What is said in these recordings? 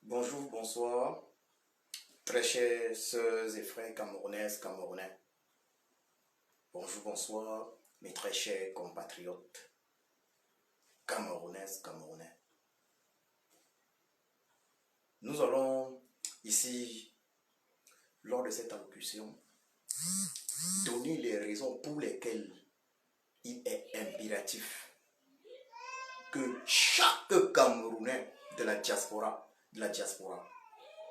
Bonjour, bonsoir, très chers sœurs et frères camerounaises, camerounais. Bonjour, bonsoir, mes très chers compatriotes camerounaises, camerounais. Nous allons ici, lors de cette allocution, donner les raisons pour lesquelles il est impératif que chaque Camerounais de la diaspora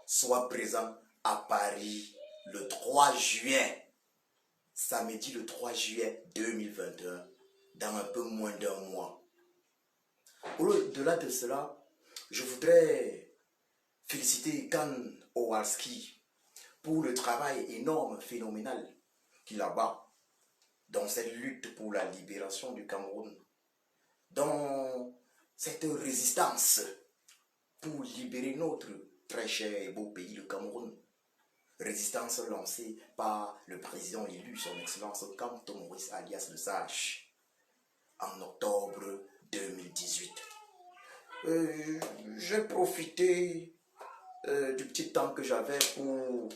soit présent à Paris le 3 juillet, samedi le 3 juillet 2021, dans un peu moins d'un mois. Au-delà de cela, je voudrais féliciter Kan Owalski pour le travail énorme, phénoménal qu'il abat dans cette lutte pour la libération du Cameroun, dans cette résistance pour libérer notre très cher et beau pays, le Cameroun. Résistance lancée par le président élu, son excellence Kamto Maurice alias Le Sage, en octobre 2018. J'ai profité du petit temps que j'avais pour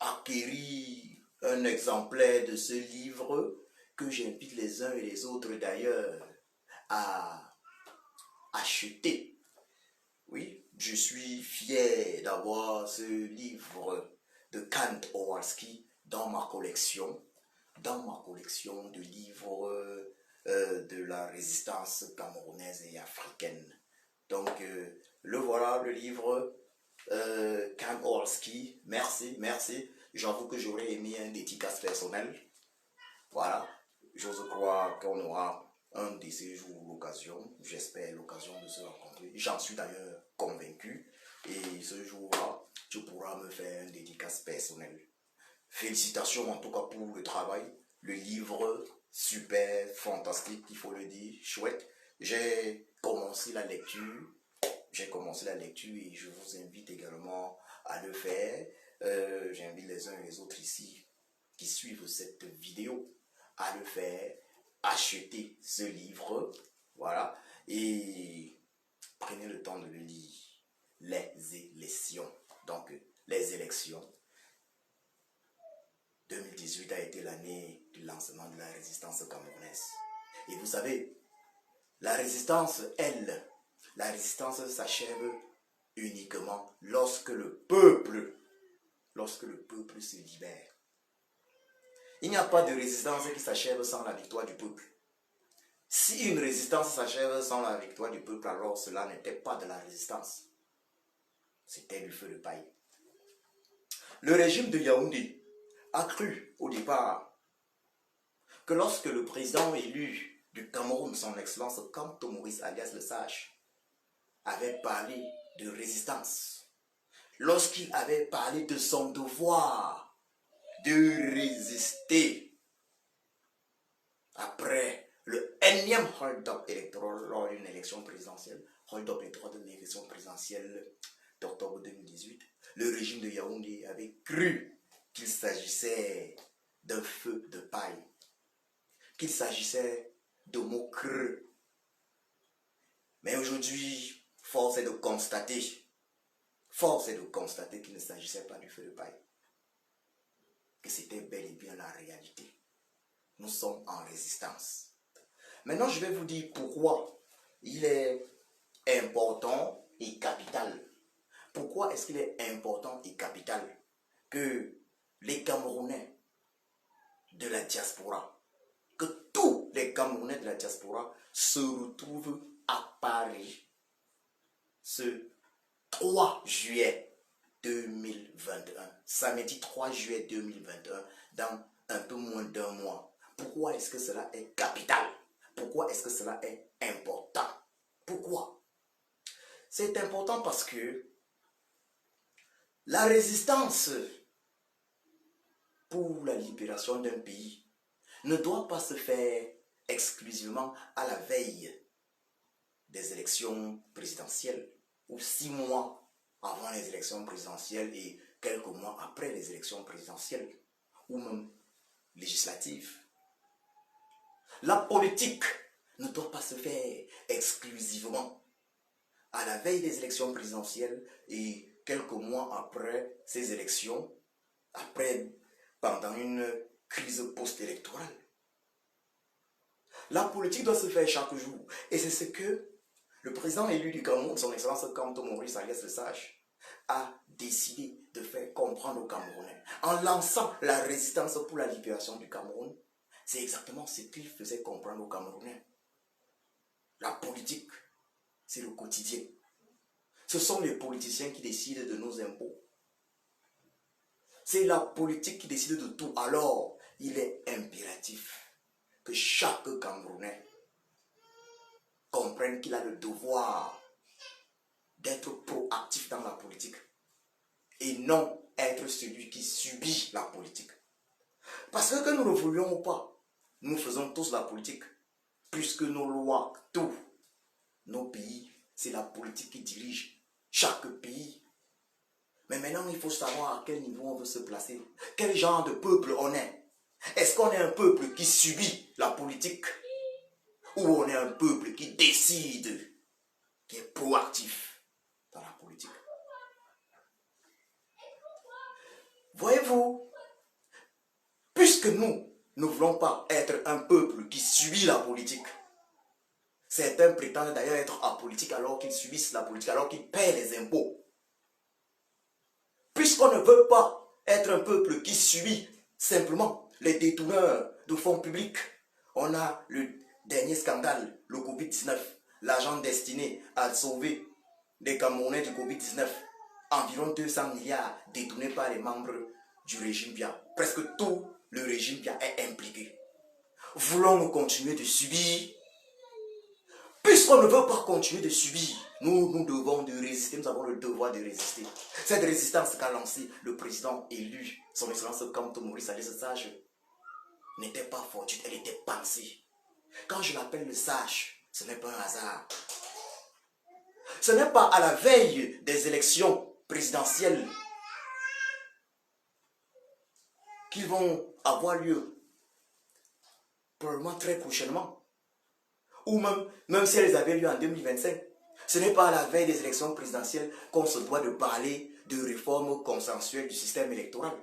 acquérir un exemplaire de ce livre que j'invite les uns et les autres d'ailleurs à acheter. Oui, je suis fier d'avoir ce livre de Kan Owalski dans ma collection de livres de la résistance camerounaise et africaine. Donc, le voilà, le livre Kan Owalski. Merci. J'avoue que j'aurais aimé un dédicace personnel. Voilà, j'ose croire qu'on aura un de ces jours l'occasion, j'espère l'occasion de se rencontrer. J'en suis d'ailleurs convaincu. Et ce jour-là, tu pourras me faire un dédicace personnel. Félicitations en tout cas pour le travail. Le livre, super, fantastique, il faut le dire, chouette. J'ai commencé la lecture et je vous invite également à le faire. J'invite les uns et les autres ici qui suivent cette vidéo à le faire, acheter ce livre, voilà, et prenez le temps de le lire. Les élections, donc les élections 2018 a été l'année du lancement de la résistance camerounaise. Et vous savez, la résistance s'achève uniquement lorsque le peuple se libère. Il n'y a pas de résistance qui s'achève sans la victoire du peuple. Si une résistance s'achève sans la victoire du peuple, alors cela n'était pas de la résistance. C'était du feu de paille. Le régime de Yaoundé a cru au départ que lorsque le président élu du Cameroun, son excellence Kamto Maurice alias Le Sage, avait parlé de résistance, lorsqu'il avait parlé de son devoir de résister après le énième hold-up électoral lors d'une élection présidentielle, hold-up électoral de l'élection présidentielle d'octobre 2018, le régime de Yaoundé avait cru qu'il s'agissait d'un feu de paille, qu'il s'agissait de mots creux. Mais aujourd'hui, force est de constater qu'il ne s'agissait pas du feu de paille, que c'était bel et bien la réalité. Nous sommes en résistance. Maintenant, je vais vous dire pourquoi il est important et capital. Pourquoi est-ce qu'il est important et capital que les Camerounais de la diaspora, que tous les Camerounais de la diaspora se retrouvent à Paris ce 3 juillet 2021, samedi 3 juillet 2021, dans un peu moins d'un mois. Pourquoi est-ce que cela est capital? Pourquoi est-ce que cela est important? Pourquoi? C'est important parce que la résistance pour la libération d'un pays ne doit pas se faire exclusivement à la veille des élections présidentielles ou 6 mois avant les élections présidentielles et quelques mois après les élections présidentielles ou même législatives. La politique ne doit pas se faire exclusivement à la veille des élections présidentielles et quelques mois après ces élections, pendant une crise post-électorale. La politique doit se faire chaque jour. Et c'est ce que le président élu du Cameroun, son excellence Kanto Maurice Alias Le Sage, a décidé de faire comprendre aux Camerounais. En lançant la résistance pour la libération du Cameroun, c'est exactement ce qu'il faisait comprendre aux Camerounais. La politique, c'est le quotidien. Ce sont les politiciens qui décident de nos impôts. C'est la politique qui décide de tout. Alors, il est impératif que chaque Camerounais comprenne qu'il a le devoir d'être proactif dans la politique et non être celui qui subit la politique. Parce que nous le voulions ou pas, nous faisons tous la politique, puisque nos lois, tous nos pays, c'est la politique qui dirige chaque pays. Mais maintenant, il faut savoir à quel niveau on veut se placer, quel genre de peuple on est. Est-ce qu'on est un peuple qui subit la politique ou on est un peuple qui décide, qui est proactif dans la politique? Voyez-vous, puisque nous ne voulons pas être un peuple qui subit la politique, certains prétendent d'ailleurs être apolitiques alors qu'ils subissent la politique, alors qu'ils paient les impôts. Puisqu'on ne veut pas être un peuple qui subit simplement les détourneurs de fonds publics, on a le dernier scandale, le Covid-19, l'argent destiné à sauver les Camerounais du Covid-19, environ 200 milliards détournés par les membres du régime Biya. Presque tout le régime Biya est impliqué. Voulons-nous continuer de subir? Puisqu'on ne veut pas continuer de subir, nous devons de résister, nous avons le devoir de résister. Cette résistance qu'a lancée le président élu, son excellence Kanto Maurice Alias Le Sage, n'était pas fortuite, elle était pensée. Quand je l'appelle le sage, ce n'est pas un hasard. Ce n'est pas à la veille des élections présidentielles qui vont avoir lieu, probablement très prochainement, ou même si elles avaient lieu en 2025, ce n'est pas à la veille des élections présidentielles qu'on se doit de parler de réforme consensuelle du système électoral.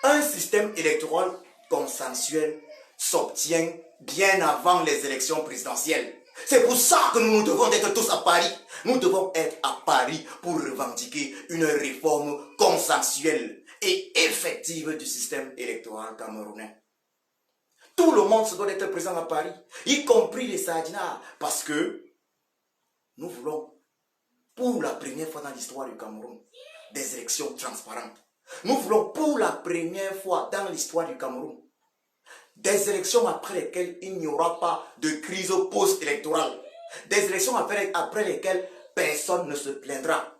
Un système électoral consensuel s'obtient bien avant les élections présidentielles. C'est pour ça que nous devons être tous à Paris. Nous devons être à Paris pour revendiquer une réforme consensuelle et effective du système électoral camerounais. Tout le monde se doit d'être présent à Paris, y compris les Sardinards, parce que nous voulons, pour la première fois dans l'histoire du Cameroun, des élections transparentes. Nous voulons, pour la première fois dans l'histoire du Cameroun, des élections après lesquelles il n'y aura pas de crise post-électorale. Des élections après lesquelles personne ne se plaindra.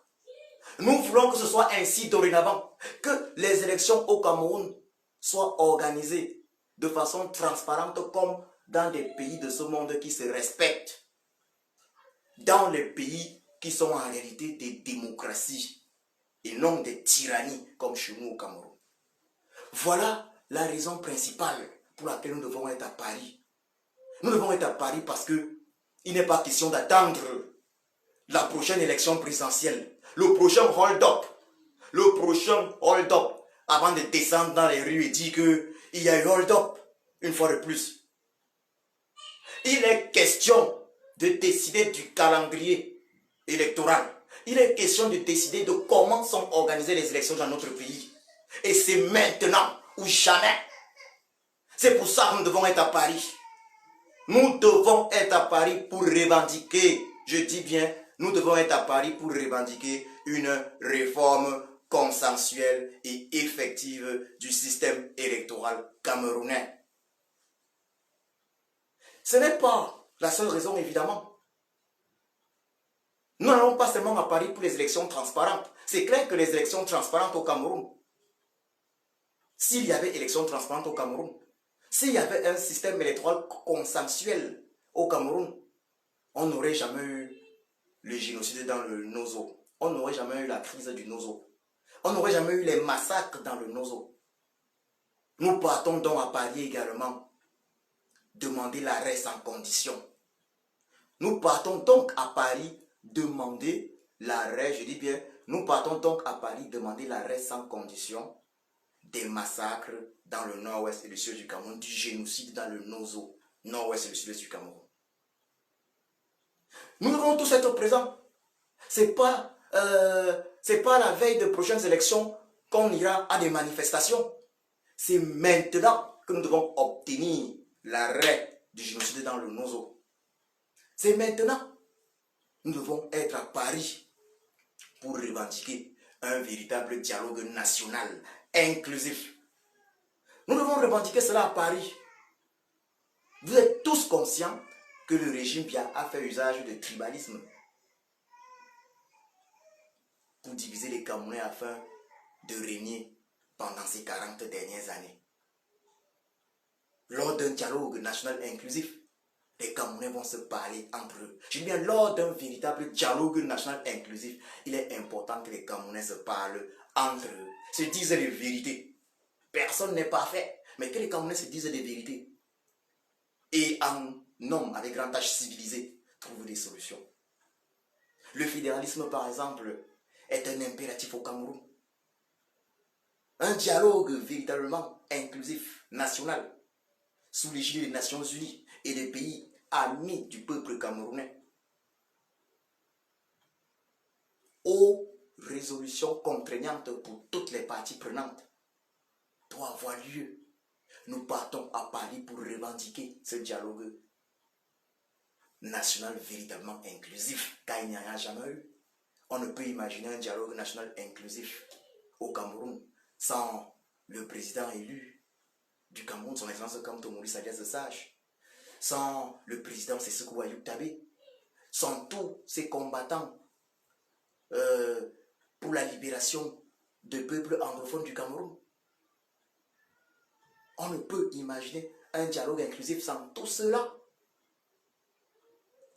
Nous voulons que ce soit ainsi dorénavant, que les élections au Cameroun soient organisées de façon transparente comme dans des pays de ce monde qui se respectent. Dans les pays qui sont en réalité des démocraties et non des tyrannies comme chez nous au Cameroun. Voilà la raison principale pour laquelle nous devons être à Paris. Nous devons être à Paris parce que il n'est pas question d'attendre la prochaine élection présidentielle, le prochain hold-up, avant de descendre dans les rues et dire qu'il y a eu hold-up une fois de plus. Il est question de décider du calendrier électoral. Il est question de décider de comment sont organisées les élections dans notre pays. Et c'est maintenant ou jamais. C'est pour ça que nous devons être à Paris. Nous devons être à Paris pour revendiquer, je dis bien, nous devons être à Paris pour revendiquer une réforme consensuelle et effective du système électoral camerounais. Ce n'est pas la seule raison, évidemment. Nous n'allons pas seulement à Paris pour les élections transparentes. C'est clair que les élections transparentes au Cameroun, s'il y avait élections transparentes au Cameroun, s'il y avait un système électoral consensuel au Cameroun, on n'aurait jamais eu le génocide dans le Nozo. On n'aurait jamais eu la crise du Nozo. On n'aurait jamais eu les massacres dans le Nozo. Nous partons donc à Paris également demander l'arrêt sans condition. Nous partons donc à Paris demander l'arrêt, je dis bien, nous partons donc à Paris demander l'arrêt sans condition des massacres dans le nord-ouest et le sud du Cameroun, du génocide dans le nord-ouest et le sud-est du Cameroun. Nous devons tous être présents. C'est pas la veille de prochaines élections qu'on ira à des manifestations. C'est maintenant que nous devons obtenir l'arrêt du génocide dans le Nozo. C'est maintenant. Nous devons être à Paris pour revendiquer un véritable dialogue national inclusif. Nous devons revendiquer cela à Paris. Vous êtes tous conscients que le régime Biya a fait usage de tribalisme pour diviser les Camerounais afin de régner pendant ces 40 dernières années. Lors d'un dialogue national inclusif, les Camerounais vont se parler entre eux. Je dis bien, lors d'un véritable dialogue national inclusif, il est important que les Camerounais se parlent entre eux, se disent les vérités. Personne n'est parfait, mais que les Camerounais se disent des vérités. Et en homme avec grand H civilisé, trouvent des solutions. Le fédéralisme, par exemple, est un impératif au Cameroun. Un dialogue véritablement inclusif, national, sous l'égide des Nations Unies et des pays amis du peuple camerounais, aux résolutions contraignantes pour toutes les parties prenantes, doit avoir lieu. Nous partons à Paris pour revendiquer ce dialogue national véritablement inclusif, car il n'y en a jamais eu. On ne peut imaginer un dialogue national inclusif au Cameroun sans le président élu du Cameroun, son excellence Kamto Maurice Alias Sage, sans le président Seseko Ayub Tabé, sans tous ces combattants pour la libération du peuple anglophone du Cameroun. On ne peut imaginer un dialogue inclusif sans tout cela.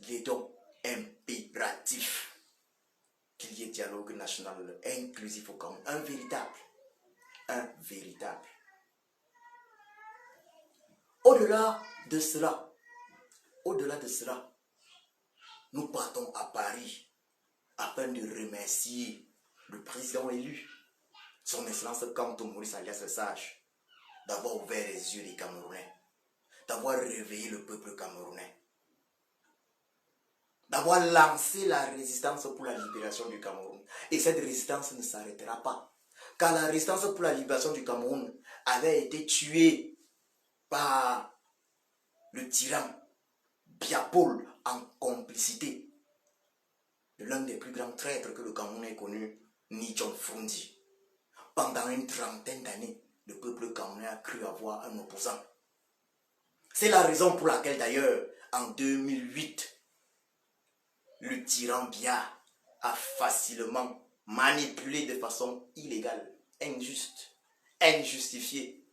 Il est donc impératif qu'il y ait dialogue national inclusif au Cameroun. Un véritable. Au-delà de cela, nous partons à Paris afin de remercier le président élu, son excellence Kamto Maurice Alias Sage, d'avoir ouvert les yeux des Camerounais, d'avoir réveillé le peuple camerounais, d'avoir lancé la résistance pour la libération du Cameroun. Et cette résistance ne s'arrêtera pas. Car la résistance pour la libération du Cameroun avait été tuée par le tyran Biya Paul en complicité de l'un des plus grands traîtres que le Cameroun ait connu, Ni John Frundi. Pendant une trentaine d'années, le peuple camerounais a cru avoir un opposant. C'est la raison pour laquelle d'ailleurs, en 2008, le tyran Biya a facilement manipulé de façon illégale, injuste, injustifiée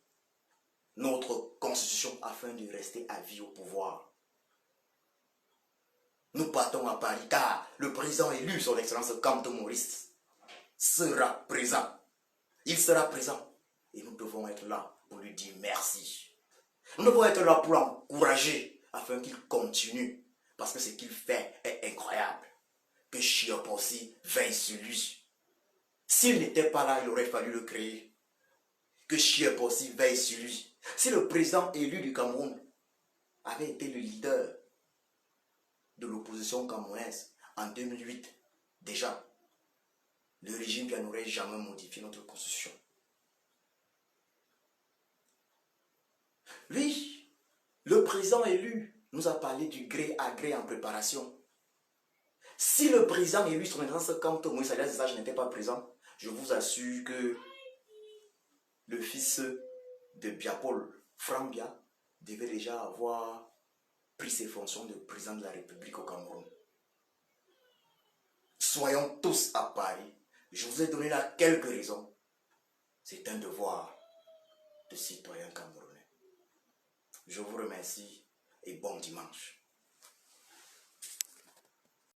notre constitution afin de rester à vie au pouvoir. Nous partons à Paris car le président élu, son excellence Kamto Maurice, sera présent. Il sera présent et nous devons être là pour lui dire merci. Nous devons être là pour l'encourager afin qu'il continue parce que ce qu'il fait est incroyable. Que Chiapossi veille sur lui. S'il n'était pas là, il aurait fallu le créer. Que Chiapossi veille sur lui. Si le président élu du Cameroun avait été le leader de l'opposition camerounaise en 2008, déjà, le régime n'aurait jamais modifié notre constitution. Oui, le président élu nous a parlé du gré à gré en préparation. Si le président élu, son excellence Kamto Maurice Alias Sage n'était pas présent, je vous assure que le fils de Biya Paul, Frank Biya, devait déjà avoir pris ses fonctions de président de la République au Cameroun. Soyons tous à Paris. Je vous ai donné là quelques raisons. C'est un devoir de citoyen camerounais. Je vous remercie et bon dimanche.